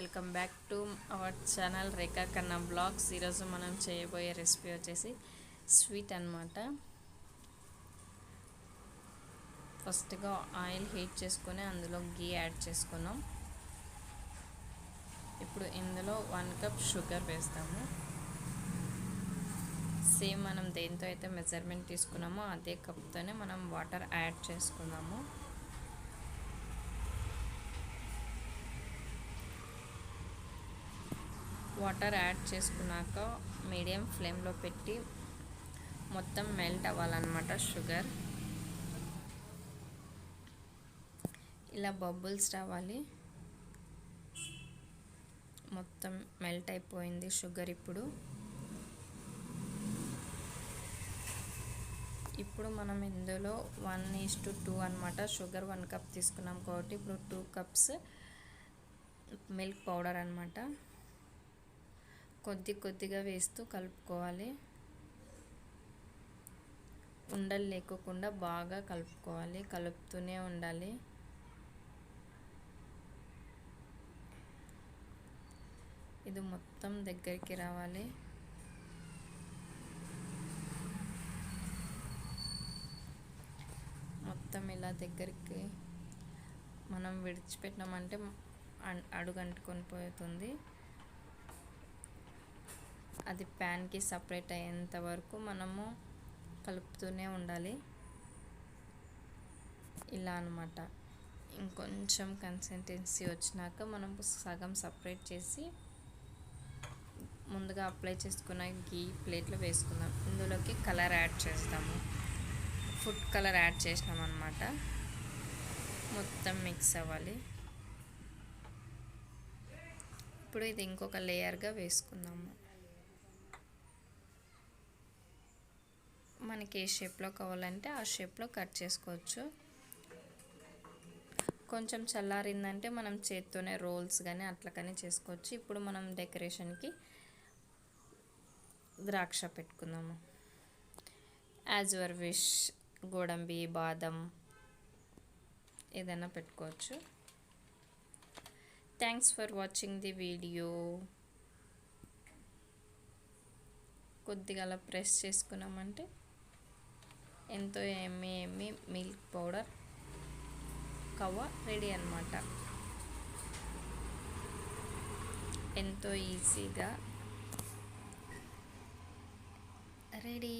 Welcome back to our channel Rekha Kanna blogs. ఈరోజు మనం చేయబోయే రెసిపీ వచ్చేసి స్వీట్ అన్నమాట. ఫస్ట్గా ఆయిల్ హీట్ చేసుకొని అందులో గీ యాడ్ చేసుకున్నాం. ఇప్పుడు ఇందులో 1 కప్ షుగర్ వేస్తాము. సేమ్ మనం దేంతో అయితే మెజర్మెంట్ తీసుకున్నామో అదే కప్తోనే మనం వాటర్ యాడ్ చేసుకున్నాము. వాటర్ యాడ్ చేసుకున్నాక మీడియం ఫ్లేమ్లో పెట్టి మొత్తం మెల్ట్ అవ్వాలన్నమాట. షుగర్ ఇలా బబుల్స్ రావాలి. మొత్తం మెల్ట్ అయిపోయింది షుగర్. ఇప్పుడు మనం ఇందులో 1:2 అన్నమాట. షుగర్ 1 కప్ తీసుకున్నాం కాబట్టి ఇప్పుడు 2 కప్స్ మిల్క్ పౌడర్ అన్నమాట. కొద్దిగా వేస్తూ కలుపుకోవాలి. ఉండలు లేకుండా బాగా కలుపుకోవాలి. కలుపుతూనే ఉండాలి. ఇది మొత్తం దగ్గరికి రావాలి. మొత్తం ఇలా దగ్గరికి మనం విడిచిపెట్టినామంటే అడుగంటుకొని పోతుంది. అది ప్యాన్కి సపరేట్ అయ్యేంత వరకు మనము కలుపుతూనే ఉండాలి. ఇలా అన్నమాట. ఇంకొంచెం కన్సిస్టెన్సీ వచ్చినాక మనం సగం సపరేట్ చేసి ముందుగా అప్లై చేసుకున్న గీ ప్లేట్లో వేసుకుందాం. ఇందులోకి కలర్ యాడ్ చేస్తాము. ఫుడ్ కలర్ యాడ్ చేసినాం అన్నమాట. మొత్తం మిక్స్ అవ్వాలి. ఇప్పుడు ఇది ఇంకొక లేయర్గా వేసుకుందాము. మనకి ఏ షేప్లో కావాలంటే ఆ షేప్లో కట్ చేసుకోవచ్చు. కొంచెం చల్లారిందంటే మనం చేత్తోనే రోల్స్ కానీ అట్లా కానీ చేసుకోవచ్చు. ఇప్పుడు మనం డెకరేషన్కి ద్రాక్ష పెట్టుకుందాము. యాజ్ యువర్ విష్, గోడంబి, బాదం ఏదైనా పెట్టుకోవచ్చు. Thanks for watching the video. కొద్దిగా అలా ప్రెస్ చేసుకున్నామంటే ఎంతో ఎమ్మి మిల్క్ పౌడర్ కవ్వ రెడీ అన్నమాట. ఎంతో ఈజీగా రెడీ.